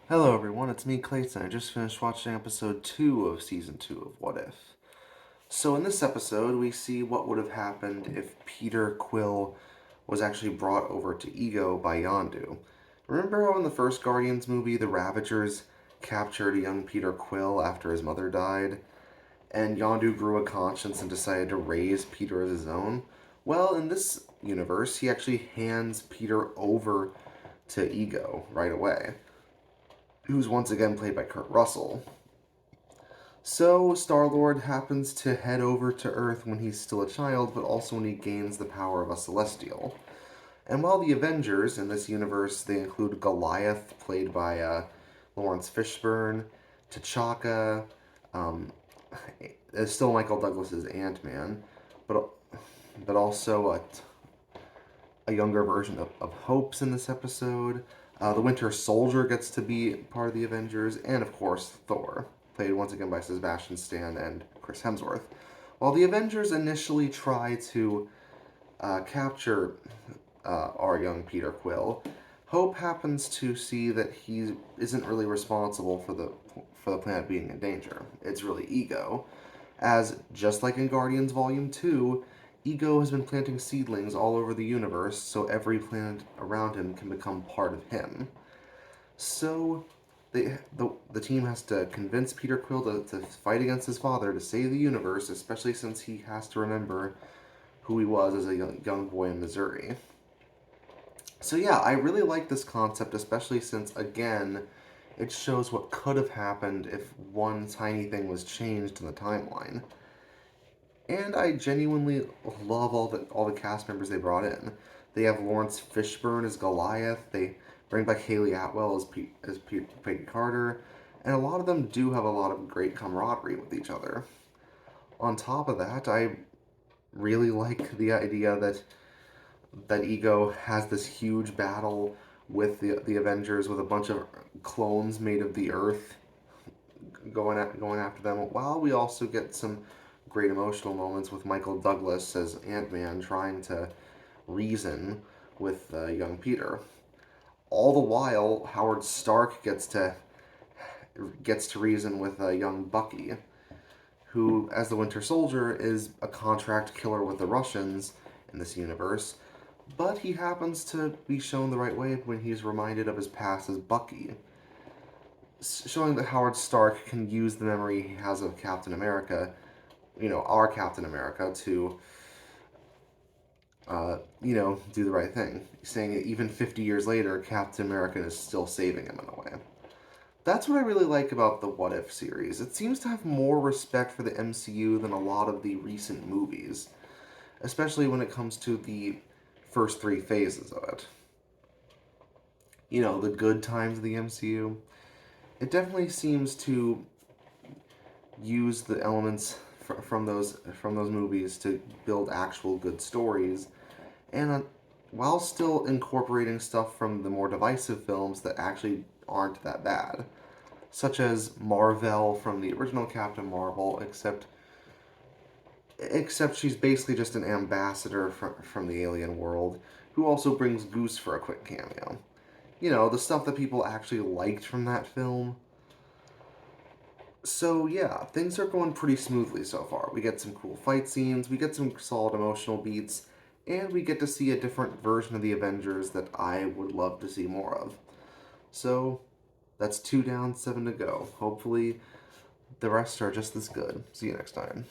Hello everyone, it's me Clayton. I just finished watching episode 2 of season 2 of What If. So in this episode, we see what would have happened if Peter Quill was actually brought over to Ego by Yondu. Remember how in the first Guardians movie, the Ravagers captured young Peter Quill after his mother died, and Yondu grew a conscience and decided to raise Peter as his own? Well, in this universe, he actually hands Peter over to Ego right away, who's once again played by Kurt Russell. So, Star-Lord happens to head over to Earth when he's still a child, but also when he gains the power of a Celestial. And while the Avengers in this universe, they include Goliath, played by Lawrence Fishburne, T'Chaka, um, it's still Michael Douglas's Ant-Man, but also a younger version of Hope's in this episode. The Winter Soldier gets to be part of the Avengers, and of course, Thor, played once again by Sebastian Stan and Chris Hemsworth. While the Avengers initially try to capture our young Peter Quill, Hope happens to see that he isn't really responsible for the planet being in danger. It's really Ego, as just like in Guardians Volume 2, Ego has been planting seedlings all over the universe so every planet around him can become part of him. So the team has to convince Peter Quill to fight against his father to save the universe, especially since he has to remember who he was as a young boy in Missouri. So yeah, I really like this concept, especially since, again, it shows what could have happened if one tiny thing was changed in the timeline. And I genuinely love all the cast members they brought in. They have Lawrence Fishburne as Goliath. They bring back Haley Atwell as Peggy Carter, and a lot of them do have a lot of great camaraderie with each other. On top of that, I really like the idea that Ego has this huge battle with the Avengers with a bunch of clones made of the Earth going after them. While we also get some great emotional moments with Michael Douglas as Ant-Man trying to reason with young Peter. All the while, Howard Stark gets to reason with young Bucky, who, as the Winter Soldier, is a contract killer with the Russians in this universe, but he happens to be shown the right way when he's reminded of his past as Bucky, showing that Howard Stark can use the memory he has of Captain America, our Captain America, to, do the right thing. Saying that even 50 years later, Captain America is still saving him in a way. That's what I really like about the What If series. It seems to have more respect for the MCU than a lot of the recent movies, especially when it comes to the first three phases of it. The good times of the MCU. It definitely seems to use the elements from those movies to build actual good stories, and while still incorporating stuff from the more divisive films that actually aren't that bad, such as Marvel from the original Captain Marvel, except she's basically just an ambassador from the alien world who also brings Goose for a quick cameo. The stuff that people actually liked from that film. So yeah, things are going pretty smoothly so far. We get some cool fight scenes, we get some solid emotional beats, and we get to see a different version of the Avengers that I would love to see more of. So that's 2 down, 7 to go. Hopefully the rest are just as good. See you next time.